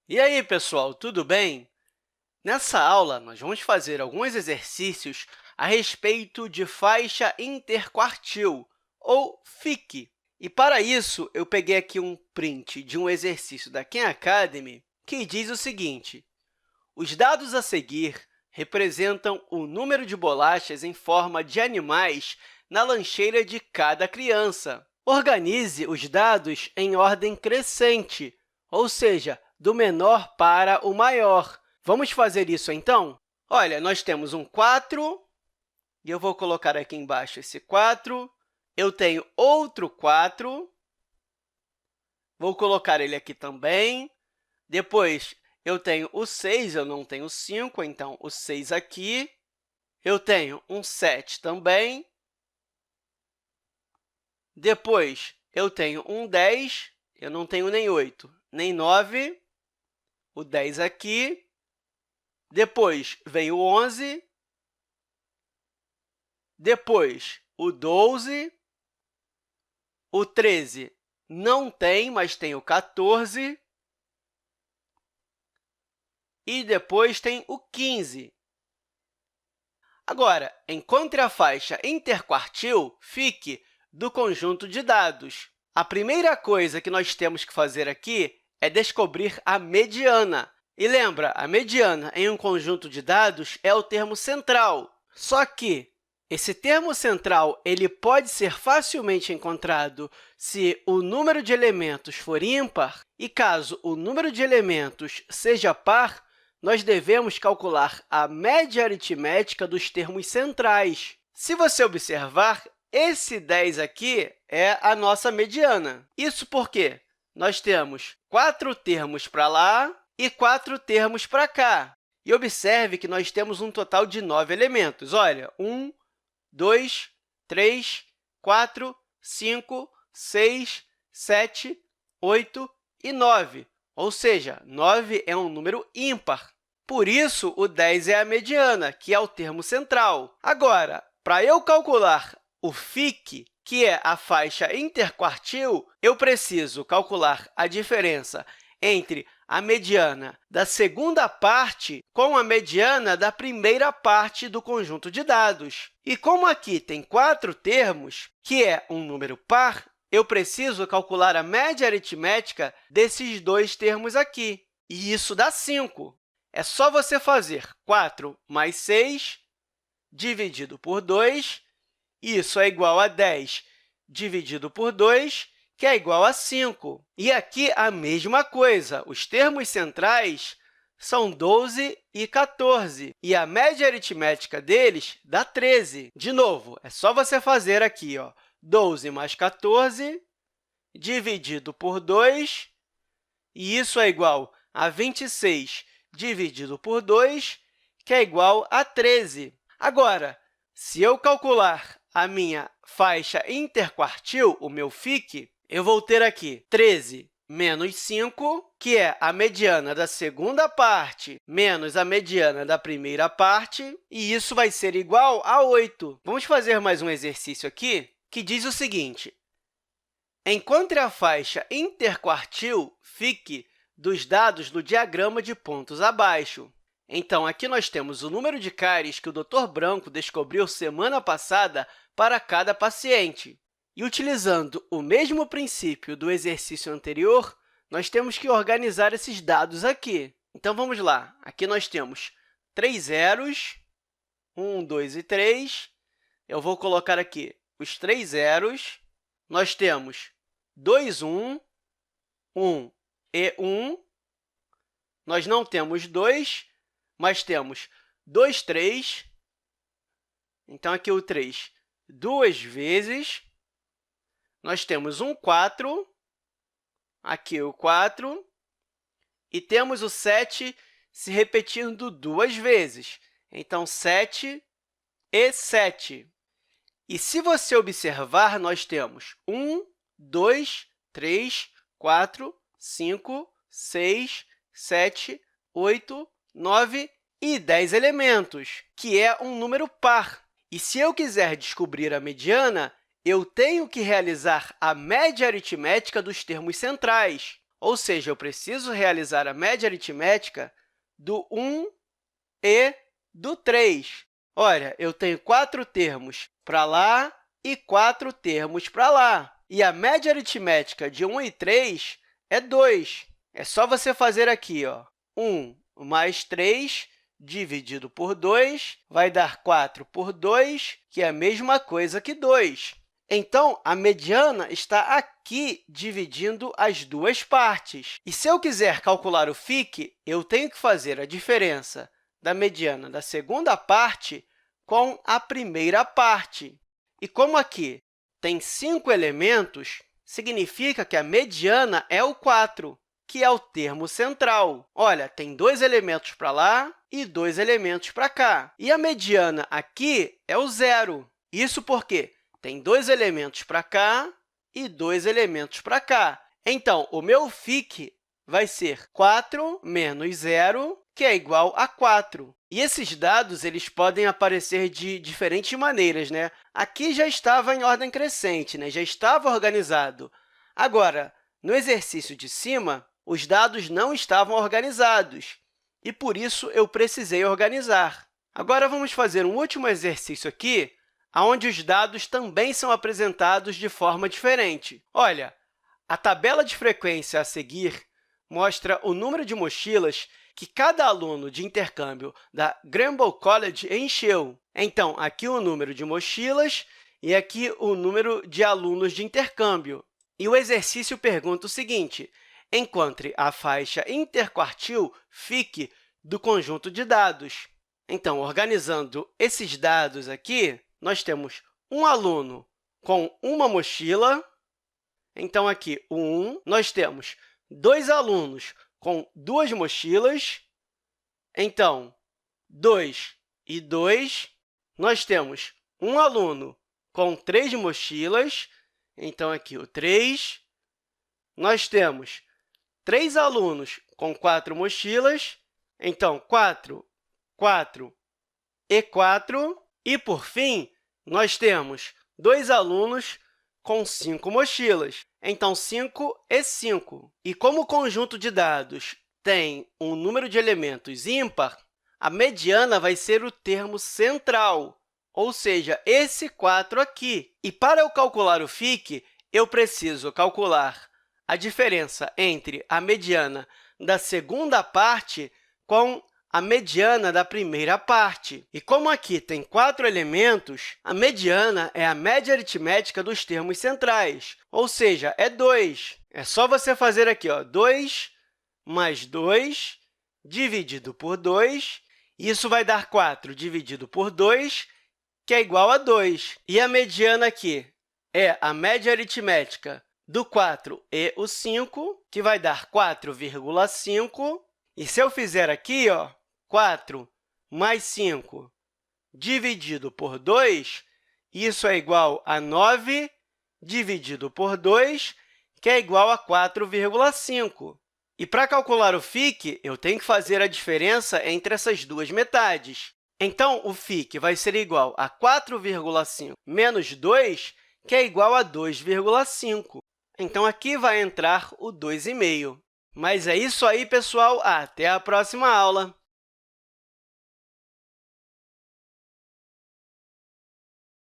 E aí, pessoal, tudo bem? Nessa aula, nós vamos fazer alguns exercícios a respeito de faixa interquartil, ou FIC. E, para isso, eu peguei aqui um print de um exercício da Khan Academy que diz o seguinte: os dados a seguir representam o número de bolachas em forma de animais na lancheira de cada criança. Organize os dados em ordem crescente, ou seja, do menor para o maior. Vamos fazer isso, então? Olha, nós temos um 4, e eu vou colocar aqui embaixo esse 4. Eu tenho outro 4, vou colocar ele aqui também. Depois, eu tenho o 6, eu não tenho 5, então o 6 aqui. Eu tenho um 7 também. Depois, eu tenho um 10, eu não tenho nem 8, nem 9, o 10 aqui. Depois, vem o 11, depois, o 12, o 13 não tem, mas tem o 14, e depois tem o 15. Agora, encontre a faixa interquartil, FIC, do conjunto de dados. A primeira coisa que nós temos que fazer aqui é descobrir a mediana. E lembra, a mediana em um conjunto de dados é o termo central. Só que esse termo central ele pode ser facilmente encontrado se o número de elementos for ímpar, e caso o número de elementos seja par, nós devemos calcular a média aritmética dos termos centrais. Se você observar, esse 10 aqui é a nossa mediana. Isso porque nós temos 4 termos para lá e 4 termos para cá. E observe que nós temos um total de 9 elementos. Olha, 1, 2, 3, 4, 5, 6, 7, 8 e 9. Ou seja, 9 é um número ímpar. Por isso, o 10 é a mediana, que é o termo central. Agora, para eu calcular o FIC, que é a faixa interquartil, eu preciso calcular a diferença entre a mediana da segunda parte com a mediana da primeira parte do conjunto de dados. E como aqui tem 4 termos, que é um número par, eu preciso calcular a média aritmética desses 2 termos aqui, e isso dá 5. É só você fazer 4 mais 6 dividido por 2, isso é igual a 10 dividido por 2, que é igual a 5. E aqui a mesma coisa, os termos centrais são 12 e 14, e a média aritmética deles dá 13. De novo, é só você fazer aqui, 12 mais 14 dividido por 2, e isso é igual a 26 dividido por 2, que é igual a 13. Agora, se eu calcular a minha faixa interquartil, o meu FIC, eu vou ter aqui 13 menos 5, que é a mediana da segunda parte menos a mediana da primeira parte, e isso vai ser igual a 8. Vamos fazer mais um exercício aqui, que diz o seguinte: encontre a faixa interquartil, FIC, dos dados do diagrama de pontos abaixo. Então, aqui nós temos o número de cáries que o Dr. Branco descobriu semana passada para cada paciente. E, utilizando o mesmo princípio do exercício anterior, nós temos que organizar esses dados aqui. Então, vamos lá. Aqui nós temos 3 zeros, 1, 2 e 3. Eu vou colocar aqui os 3 zeros. Nós temos 2, 1, 1 e 1. Nós não temos 2, mas temos 2, 3. Então, aqui o 3 duas vezes. Nós temos um 4, aqui o 4, e temos o 7 se repetindo duas vezes. Então, 7 e 7. E, se você observar, nós temos 1, 2, 3, 4, 5, 6, 7, 8, 9 e 10 elementos, que é um número par. E, se eu quiser descobrir a mediana, eu tenho que realizar a média aritmética dos termos centrais. ou seja, eu preciso realizar a média aritmética do 1 e do 3. Olha, eu tenho 4 termos para lá e 4 termos para lá. E a média aritmética de 1 e 3 é 2. É só você fazer aqui, ó, 1 mais 3 dividido por 2 vai dar 4 por 2, que é a mesma coisa que 2. Então, a mediana está aqui dividindo as duas partes. E se eu quiser calcular o fique, eu tenho que fazer a diferença da mediana da segunda parte com a primeira parte. E como aqui tem 5 elementos, significa que a mediana é o 4, que é o termo central. Olha, tem 2 elementos para lá e 2 elementos para cá. E a mediana aqui é o 0. Isso porque tem 2 elementos para cá e 2 elementos para cá. Então, o meu fique vai ser 4 menos 0, que é igual a 4. E esses dados eles podem aparecer de diferentes maneiras, né? Aqui já estava em ordem crescente, né? Já estava organizado. Agora, no exercício de cima, os dados não estavam organizados, e, por isso, eu precisei organizar. Agora, vamos fazer um último exercício aqui, onde os dados também são apresentados de forma diferente. Olha, a tabela de frequência a seguir mostra o número de mochilas que cada aluno de intercâmbio da Granville College encheu. Então, aqui o número de mochilas e aqui o número de alunos de intercâmbio. E o exercício pergunta o seguinte: encontre a faixa interquartil fique do conjunto de dados. Então, organizando esses dados aqui, nós temos um aluno com uma mochila. Então, aqui, o 1. Nós temos 2 alunos com 2 mochilas. Então, 2 e 2. Nós temos um aluno com 3 mochilas. Então, aqui, o 3. Nós temos 3 alunos com 4 mochilas. Então, 4, 4 e 4. E, por fim, nós temos 2 alunos com 5 mochilas. Então, 5 e 5. E como o conjunto de dados tem um número de elementos ímpar, a mediana vai ser o termo central, ou seja, esse 4 aqui. E, para eu calcular o fique, eu preciso calcular a diferença entre a mediana da segunda parte com a mediana da primeira parte. E como aqui tem 4 elementos, a mediana é a média aritmética dos termos centrais, ou seja, é 2. É só você fazer aqui, ó, 2 mais 2 dividido por 2. Isso vai dar 4 dividido por 2, que é igual a 2. E a mediana aqui é a média aritmética do 4 e o 5, que vai dar 4,5. E se eu fizer aqui, ó, 4 mais 5 dividido por 2, isso é igual a 9 dividido por 2, que é igual a 4,5. E, para calcular o fique, eu tenho que fazer a diferença entre essas duas metades. Então, o fique vai ser igual a 4,5 menos 2, que é igual a 2,5. Então, aqui vai entrar o 2,5. Mas é isso aí, pessoal! Até a próxima aula!